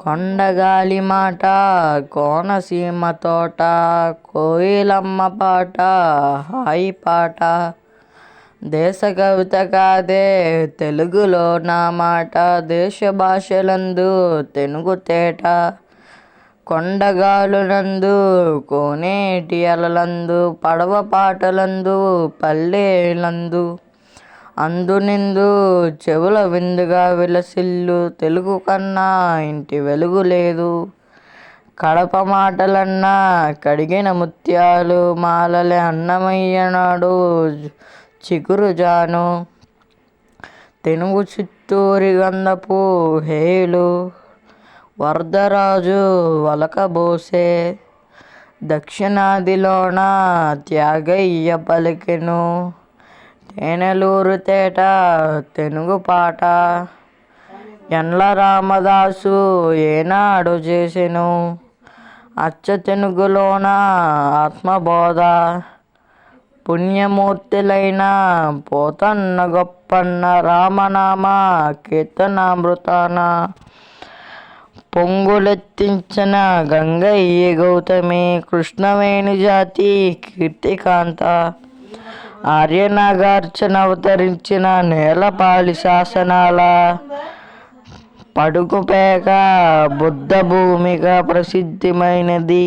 కొండగాలి మాట కోనసీమ తోట కోయిలమ్మ పాట హాయి పాట దేశ కవిత కాదే తెలుగులో నా మాట దేశ భాషలందు తెనుగు తేట కొండగాలులందు కోనేటి అలలందు పడవ పాటలందు పల్లెలందు అందునిందు చెవుల విందుగా విలసిల్లు తెలుగు కన్నా ఇంటి వెలుగు లేదు. కడప మాటలన్నా కడిగిన ముత్యాలు మాలలే అన్నమయ్య నాడు చిగురు జాను తెనుగు చిత్తూరి గంధపు హేయులు వరదరాజు వలకబోసే దక్షిణాదిలోన త్యాగయ్య పలికెను తేనెలూరు తేట తెనుగు పాట యండ్ల రామదాసు ఏనాడు చేసెను అచ్చ తెనుగులోన ఆత్మబోధ పుణ్యమూర్తులైన పోతన్న గొప్పన్న రామనామ కీర్తనామృతాన పొంగులెత్తించిన గంగయ్య గౌతమి కృష్ణవేణి జాతి కీర్తికాంత ఆర్యనాగార్జున అవతరించిన నేలపాలి శాసనాల పడుగుపేక బుద్ధ భూమిగా ప్రసిద్ధమైనది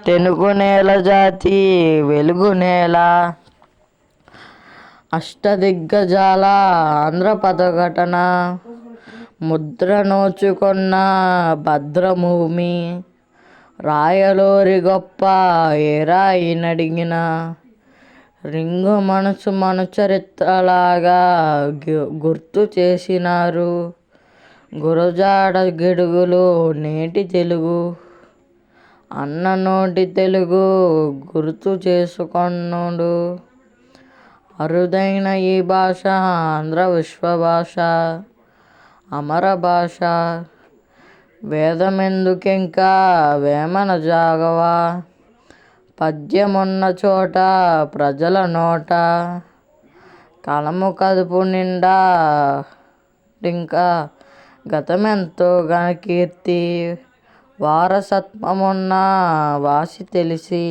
తెనుగు నేల జాతి వెలుగు నేల అష్టదిగ్గజాల ఆంధ్ర పదఘటన ముద్ర నోచుకున్న భద్రభూమి రాయలోరి గొప్ప ఏరాయినడిగిన రింగు మనసు మన చరిత్రలాగా గుర్తు చేసినారు గురజాడ గిడుగులు నేటి తెలుగు అన్న నోటి తెలుగు గుర్తు చేసుకొనుడు అరుదైన ఈ భాష ఆంధ్ర విశ్వభాష అమర భాష వేదమెందుకింకా వేమన జాగవా పద్యమున్న చోట ప్రజల నోట కలము కదుపు నిండా ఇంకా గతమెంతో ఘనకీర్తి వారసత్వమున్న వాసి తెలిసి